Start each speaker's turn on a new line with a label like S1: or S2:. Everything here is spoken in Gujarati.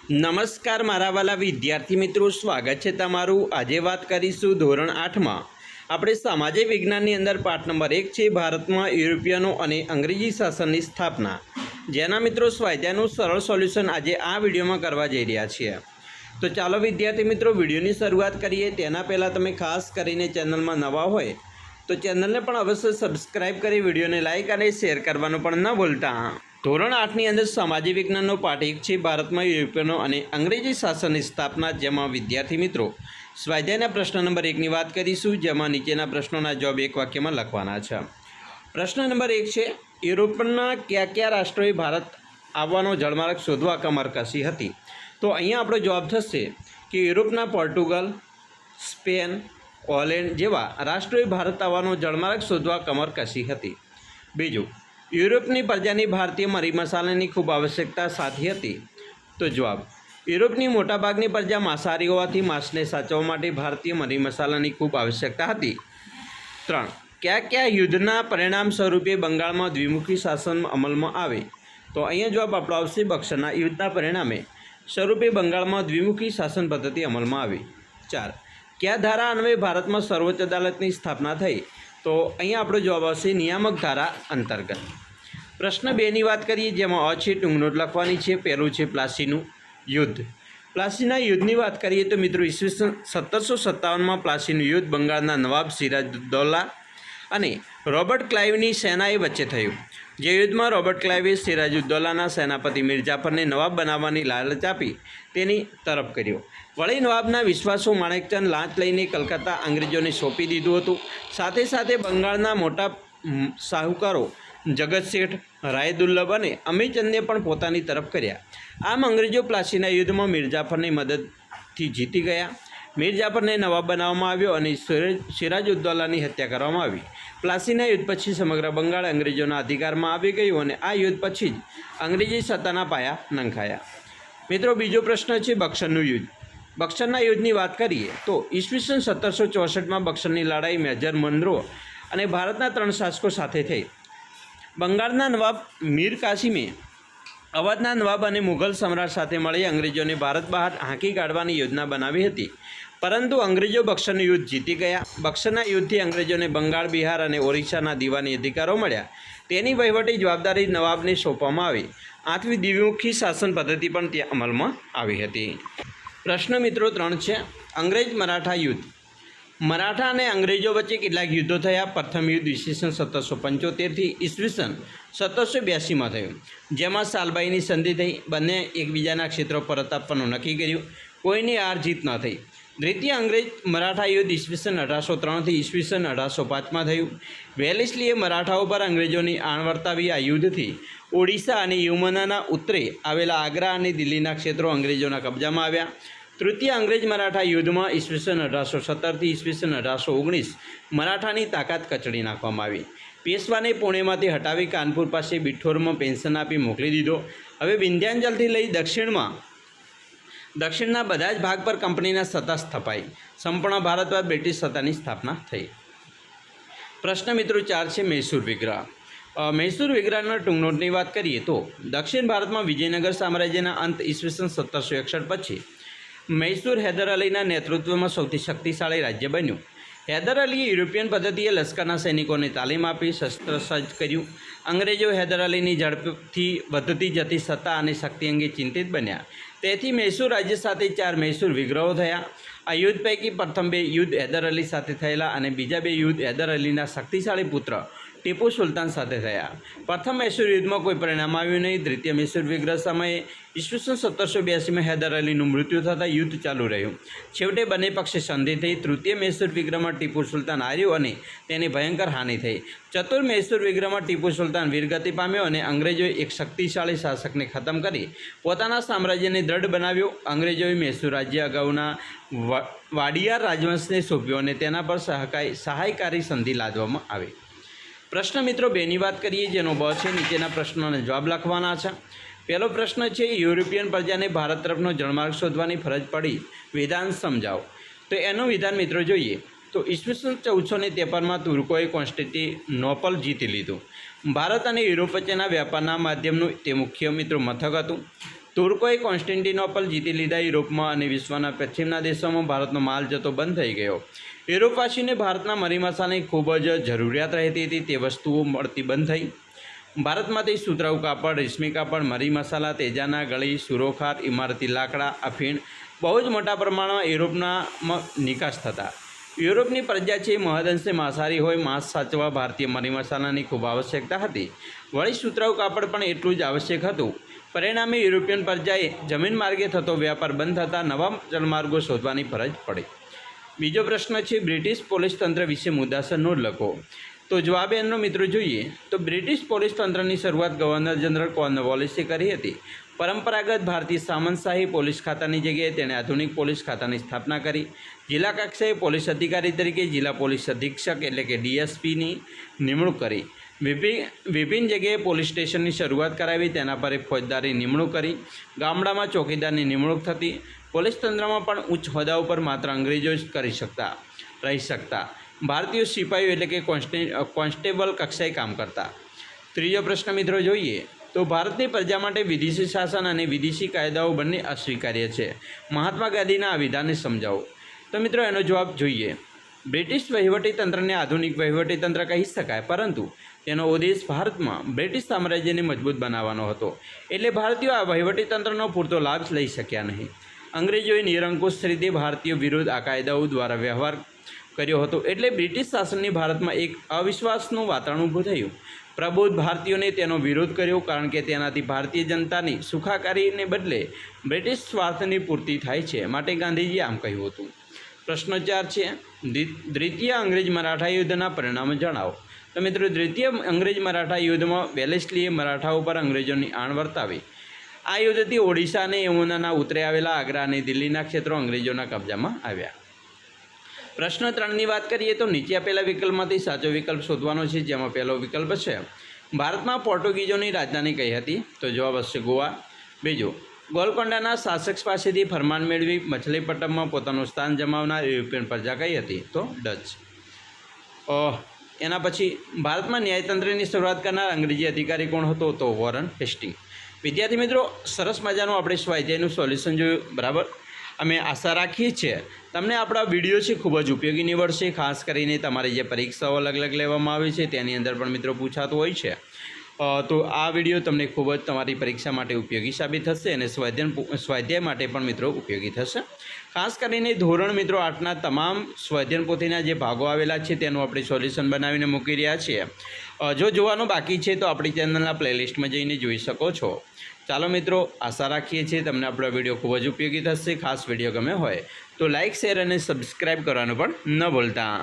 S1: નમસ્કાર મારા વાલા વિદ્યાર્થી મિત્રો, સ્વાગત છે તમારું। આજે વાત કરીશું ધોરણ 8માં આપણે સામાજિક વિજ્ઞાનની અંદર પાઠ નંબર 1 છે ભારતમાં યુરોપિયનો અને અંગ્રેજી શાસનની સ્થાપના, જેના મિત્રો સ્વાધ્યાયનું સરળ સોલ્યુશન આજે આ વિડીયોમાં કરવા જઈ રહ્યા છીએ। તો ચાલો વિદ્યાર્થી મિત્રો વિડીયોની શરૂઆત કરીએ। તેના પહેલાં તમે ખાસ કરીને ચેનલમાં નવા હોય તો ચેનલને પણ અવશ્ય સબસ્ક્રાઈબ કરી વિડીયોને લાઇક અને શેર કરવાનું પણ ન ભૂલતા। ધોરણ 8ની અંદર સામાજિક વિજ્ઞાનનો પાઠ 1 છે ભારતમાં યુરોપિયનો અને અંગ્રેજી શાસનની સ્થાપના, જેમાં વિદ્યાર્થી મિત્રો સ્વાધ્યાયના પ્રશ્ન નંબર 1ની વાત કરીશું, જેમાં નીચેના પ્રશ્નોના જવાબ એક વાક્યમાં લખવાના છે। પ્રશ્ન નંબર 1 છે, યુરોપના કયા કયા રાષ્ટ્રોએ ભારત આવવાનો જળમાર્ગ શોધવા કમર કસી હતી? તો અહીંયા આપણો જવાબ થશે કે યુરોપના પોર્ટુગલ, સ્પેન, હોલેન્ડ જેવા રાષ્ટ્રોએ ભારત આવવાનો જળમાર્ગ શોધવા કમર કસી હતી। બીજું, યુરોપની પ્રજાની ભારતીય મરી મસાલાની ખૂબ આવશ્યકતા સાથી હતી? તો જવાબ, યુરોપની મોટાભાગની પ્રજા માંસાહારી હોવાથી માંસને સાચવવા માટે ભારતીય મરી મસાલાની ખૂબ આવશ્યકતા હતી। 3. કયા કયા યુદ્ધના પરિણામ સ્વરૂપે બંગાળમાં દ્વિમુખી શાસન અમલમાં આવે? તો અહીંયા જવાબ આપણો આવશે બક્સરના યુદ્ધના પરિણામે સ્વરૂપે બંગાળમાં દ્વિમુખી શાસન પદ્ધતિ અમલમાં આવી। 4. કયા ધારા અન્વયે ભારતમાં સર્વોચ્ચ અદાલતની સ્થાપના થઈ? તો અહીંયા આપણો જવાબ આવશે નિયામક ધારા અંતર્ગત। પ્રશ્ન 2ની વાત કરીએ, જેમાં અ છે ટૂંક નોટ લખવાની છે। પહેલું છે પ્લાસીનું યુદ્ધ। પ્લાસીના યુદ્ધની વાત કરીએ તો મિત્રો ઈસવીસન 1757માં પ્લાસીનું યુદ્ધ બંગાળના નવાબ સિરાજુદ્દૌલા અને રોબર્ટ ક્લાઇવની સેનાએ વચ્ચે થયું। જે યુદ્ધમાં રોબર્ટ ક્લાઇવે સિરાજુદ્દૌલાના સેનાપતિ મીર જાફરને નવાબ બનાવવાની લાલચ આપી તેની તરફ કર્યો। વળી નવાબના વિશ્વાસુ માણેકચંદ લાંચ લઈને કલકત્તા અંગ્રેજોને સોંપી દીધું હતું। સાથે સાથે બંગાળના મોટા શાહુકારો જગત શેઠ, રાયદુલ્લભ અને અમીરચંદને પણ પોતાની તરફ કર્યા। આમ અંગ્રેજો પ્લાસીના યુદ્ધમાં મીર જાફરની મદદથી જીતી ગયા। મીર જાફરને નવાબ બનાવવામાં આવ્યો અને સિરાજુદ્દૌલાની હત્યા કરવામાં આવી। પ્લાસીના યુદ્ધ પછી સમગ્ર બંગાળ અંગ્રેજોના અધિકારમાં આવી ગયું અને આ યુદ્ધ પછી જ અંગ્રેજી સત્તાના પાયા નંખાયા। મિત્રો બીજો પ્રશ્ન છે બક્સરનું યુદ્ધ। બક્સરના યુદ્ધની વાત કરીએ તો ઈસવીસન 1764માં બક્સરની લડાઈ મેજર મનરો અને ભારતના 3 શાસકો સાથે થઈ। બંગાળના નવાબ મીર કાસિમે અવધના નવાબ અને મુઘલ સમ્રાટ સાથે મળી અંગ્રેજોને ભારત બહાર હાંકી કાઢવાની યોજના બનાવી હતી, પરંતુ અંગ્રેજો બક્સરનું યુદ્ધ જીતી ગયા। બક્સરના યુદ્ધથી અંગ્રેજોને બંગાળ, બિહાર અને ઓરિસ્સાના દીવાની અધિકારો મળ્યા। તેની વહીવટી જવાબદારી નવાબને સોંપવામાં આવી। આથી દ્વિમુખી શાસન પદ્ધતિ પણ ત્યાં અમલમાં આવી હતી। પ્રશ્ન મિત્રો 3 છે, અંગ્રેજ મરાઠા યુદ્ધ। મરાઠા અને અંગ્રેજો વચ્ચે કેટલાક યુદ્ધો થયા? પ્રથમ યુદ્ધ ઈસવીસન 1775થી ઈસવીસન 1782માં થયું, જેમાં સાલબાઈની સંધિ થઈ। બંને એકબીજાના ક્ષેત્રો પરત આપવાનું નક્કી કર્યું। કોઈની હાર જીત ન થઈ। દ્વિતીય અંગ્રેજ મરાઠા યુદ્ધ ઈસવીસન 1803થી ઈસવીસન 1805માં થયું। વેલેસ્લીએ મરાઠાઓ પર અંગ્રેજોની આણ વર્તાવી। આ યુદ્ધથી ઓડિશા અને યમુનાના ઉત્તરે આવેલા આગ્રા અને દિલ્હીના ક્ષેત્રો અંગ્રેજોના કબજામાં આવ્યા। તૃતીય અંગ્રેજ મરાઠા યુદ્ધમાં ઈસવીસન 1817થી ઈસવીસન 1819 મરાઠાની તાકાત કચડી નાખવામાં આવી। પેશવાને પુણેમાંથી હટાવી કાનપુર પાસે બિઠ્ઠોરમાં પેન્શન આપી મોકલી દીધો। હવે વિંધ્યાચલથી લઈ દક્ષિણના બધા જ ભાગ પર કંપનીના સત્તા સ્થપાઈ। સંપૂર્ણ ભારત પર બ્રિટિશ સત્તાની સ્થાપના થઈ। પ્રશ્ન મિત્રો 4 છે મૈસૂર વિગ્રહ। મૈસૂર વિગ્રહના ટૂંક નોટની વાત કરીએ તો દક્ષિણ ભારતમાં વિજયનગર સામ્રાજ્યના અંત ઈસવીસન 1761 પછી મૈસૂર હૈદર અલીના નેતૃત્વમાં સૌથી શક્તિશાળી રાજ્ય બન્યું। હૈદર અલીએ યુરોપિયન પદ્ધતિએ લશ્કરના સૈનિકોને તાલીમ આપી શસ્ત્ર સજ્જ કર્યું। અંગ્રેજો હૈદર અલીની ઝડપથી વધતી જતી સત્તા અને શક્તિ અંગે ચિંતિત બન્યા। તેથી મૈસૂર રાજ્ય સાથે 4 મૈસૂર વિગ્રહો થયા। આ યુદ્ધ પૈકી પ્રથમ 2 યુદ્ધ હૈદર અલી સાથે થયેલા અને બીજા 2 યુદ્ધ હૈદર અલીના શક્તિશાળી પુત્ર ટીપુ સુલતાન સાથે થયા। પ્રથમ મૈસૂર યુદ્ધમાં કોઈ પરિણામ આવ્યું નહીં। દ્વિતીય મૈસૂર વિગ્રહ સમયે ઈસવીસન 1782માં હૈદર અલીનું મૃત્યુ થતાં યુદ્ધ ચાલુ રહ્યું। છેવટે બંને પક્ષે સંધિ થઈ। તૃતીય મૈસૂર વિગ્રહમાં ટીપુ સુલતાન હાર્યો અને તેની ભયંકર હાનિ થઈ। ચતુર્થ મૈસૂર વિગ્રહમાં ટીપુ સુલતાન વીરગતિ પામ્યો અને અંગ્રેજોએ એક શક્તિશાળી શાસકને ખતમ કરી પોતાના સામ્રાજ્યને દ્રઢ બનાવ્યો। અંગ્રેજોએ મૈસૂર રાજ્ય અગાઉના વાડિયાર રાજવંશને સોંપ્યો અને તેના પર સહાયકારી સંધિ લાદવામાં આવી। પ્રશ્ન મિત્રો 2ની વાત કરીએ, જેનો બ છે। નીચેના પ્રશ્નોના જવાબ લખવાના છે। પહેલો પ્રશ્ન છે, યુરોપિયન પ્રજાને ભારત તરફનો જળમાર્ગ શોધવાની ફરજ પડી, વિધાન સમજાવો। તો એનું વિધાન મિત્રો જોઈએ તો ઈસવીસન 1453માં તુર્કોએ કોન્સ્ટેન્ટિનોપલ જીતી લીધું। ભારત અને યુરોપ વચ્ચેના વ્યાપારના માધ્યમનું તે મુખ્ય મિત્રો મથક હતું। તુર્કોએ કોન્સ્ટેન્ટિનોપલ જીતી લીધા. યુરોપમાં અને વિશ્વના પશ્ચિમના દેશોમાં ભારતનો માલ જથ્થો બંધ થઈ ગયો. યુરોપવાસીઓને ભારતના મરી મસાલાની ખૂબ જ જરૂરિયાત રહેતી હતી. તે વસ્તુઓ મળતી બંધ થઈ. ભારતમાંથી સુતરાઉ કાપડ, રેશમી કાપડ, મરી મસાલા, તેજાના ગળી, સુરોખાર, ઇમારતી લાકડા, અફીણ બહુ જ મોટા પ્રમાણમાં યુરોપના નિકાસ થતા. યુરોપની પ્રજા છે મહદઅંશે માંસાહારી હોય. માંસ સાચવા ભારતીય મરી મસાલાની ખૂબ આવશ્યકતા હતી. વળી સુતરાઉ કાપડ પણ એટલું જ આવશ્યક હતું. પરિણામે યુરોપિયન પ્રજાએ જમીન માર્ગે થતો વ્યાપાર બંધ થતાં નવા જળમાર્ગો શોધવાની ફરજ પડી. બીજો પ્રશ્ન છે બ્રિટિશ પોલીસ તંત્ર વિશે મુદ્દાસર નોંધ લખો. તો જવાબ એનો મિત્રો જોઈએ તો બ્રિટિશ પોલીસ તંત્રની શરૂઆત ગવર્નર જનરલ કોર્નવોલિસે કરી હતી. પરંપરાગત ભારતીય સામંતશાહી પોલીસ ખાતાની જગ્યાએ તેણે આધુનિક પોલીસ ખાતાની સ્થાપના કરી. જિલ્લા કક્ષાએ પોલીસ અધિકારી તરીકે જિલ્લા પોલીસ અધિક્ષક એટલે કે ડીએસપીની નિમણૂક કરી. વિભિન્ન જગ્યાએ પોલીસ સ્ટેશનની શરૂઆત કરાવી. તેના પર ફોજદારી નિમણૂક કરી. ગામડામાં ચોકીદારની નિમણૂક થતી. પોલીસ તંત્રમાં પણ ઉચ્ચ હોદ્દા ઉપર માત્ર અંગ્રેજો જ રહી શકતા. ભારતીય સિપાહીઓ એટલે કે કોન્સ્ટેબલ કક્ષાએ કામ કરતા. ત્રીજો પ્રશ્ન મિત્રો જોઈએ તો ભારતની પ્રજા માટે વિદેશી શાસન અને વિદેશી કાયદાઓ બંને અસ્વીકાર્ય છે. મહાત્મા ગાંધીના આ વિધાનને સમજાવો. તો મિત્રો એનો જવાબ જોઈએ. બ્રિટિશ વહીવટીતંત્રને આધુનિક વહીવટીતંત્ર કહી શકાય, પરંતુ તેનો ઉદ્દેશ ભારતમાં બ્રિટિશ સામ્રાજ્યને મજબૂત બનાવવાનો હતો. એટલે ભારતીયો આ વહીવટીતંત્રનો પૂરતો લાભ લઈ શક્યા નહીં. અંગ્રેજોએ નિરંકુશ રીતે ભારતીયો વિરુદ્ધ આ કાયદાઓ દ્વારા વ્યવહાર કર્યો હતો. એટલે બ્રિટિશ શાસનની ભારતમાં એક અવિશ્વાસનું વાતાવરણ ઊભું થયું. પ્રબુદ્ધ ભારતીયોને તેનો વિરોધ કર્યો, કારણ કે તેનાથી ભારતીય જનતાની સુખાકારીને બદલે બ્રિટિશ સ્વાર્થની પૂર્તિ થાય છે. માટે ગાંધીજીએ આમ કહ્યું હતું. પ્રશ્ન 4 છે દ્વિતીય અંગ્રેજ મરાઠા યુદ્ધના પરિણામો જણાવો. તો મિત્રો દ્વિતીય અંગ્રેજ મરાઠા યુદ્ધમાં વેલેસ્લીએ મરાઠાઓ પર અંગ્રેજોની આણ વર્તાવી. આ યુદ્ધથી ઓડિશા અને યમુનાના ઉત્તરે આવેલા આગ્રા અને દિલ્હીના ક્ષેત્રો અંગ્રેજોના કબજામાં આવ્યા. પ્રશ્ન 3ની વાત કરીએ તો નીચે આપેલા વિકલ્પમાંથી સાચો વિકલ્પ શોધવાનો છે, જેમાં પહેલો વિકલ્પ છે ભારતમાં પોર્ટુગીઝોની રાજધાની કઈ હતી. તો જવાબ હશે ગોવા. બીજો ગોલકોંડાના શાસક પાસેથી ફરમાન મેળવી મછલીપટ્ટમમાં પોતાનું સ્થાન જમાવનાર યુરોપિયન પ્રજા કઈ હતી. તો ડચ. એના પછી ભારતમાં ન્યાયતંત્રની શરૂઆત કરનાર અંગ્રેજી અધિકારી કોણ હતો. તો વોરન હેસ્ટિંગ. વિદ્યાર્થી મિત્રો સરસ મજાનું આપણે સ્વાધ્યાયનું સોલ્યુશન જોયું. બરાબર. અમે આશા રાખીએ છીએ તમને આપણા વિડીયો છે ખૂબ જ ઉપયોગી નીવડશે. ખાસ કરીને તમારી જે પરીક્ષાઓ અલગ અલગ લેવામાં આવે છે તેની અંદર પણ મિત્રો પૂછાતું હોય છે. તો આ વિડીયો તમને ખૂબ જ તમારી પરીક્ષા માટે ઉપયોગી સાબિત થશે અને સ્વાધ્યાય માટે પણ મિત્રો ઉપયોગી થશે. ખાસ કરીને ધોરણ મિત્રો 8ના તમામ સ્વાધ્યાય પોથીના જે ભાગો આવેલા છે તેનું આપણે સોલ્યુશન બનાવીને મૂકી રહ્યા છીએ. જો જોવાનું બાકી છે તો આપણી ચેનલના પ્લેલિસ્ટમાં જઈને જોઈ શકો છો. ચાલો મિત્રો, આશા રાખીએ છીએ તમને આપણો વિડીયો ખૂબ જ ઉપયોગી થશે. ખાસ વિડીયો ગમે હોય તો લાઇક, શેર અને સબસ્ક્રાઈબ કરવાનું પણ ન ભૂલતા.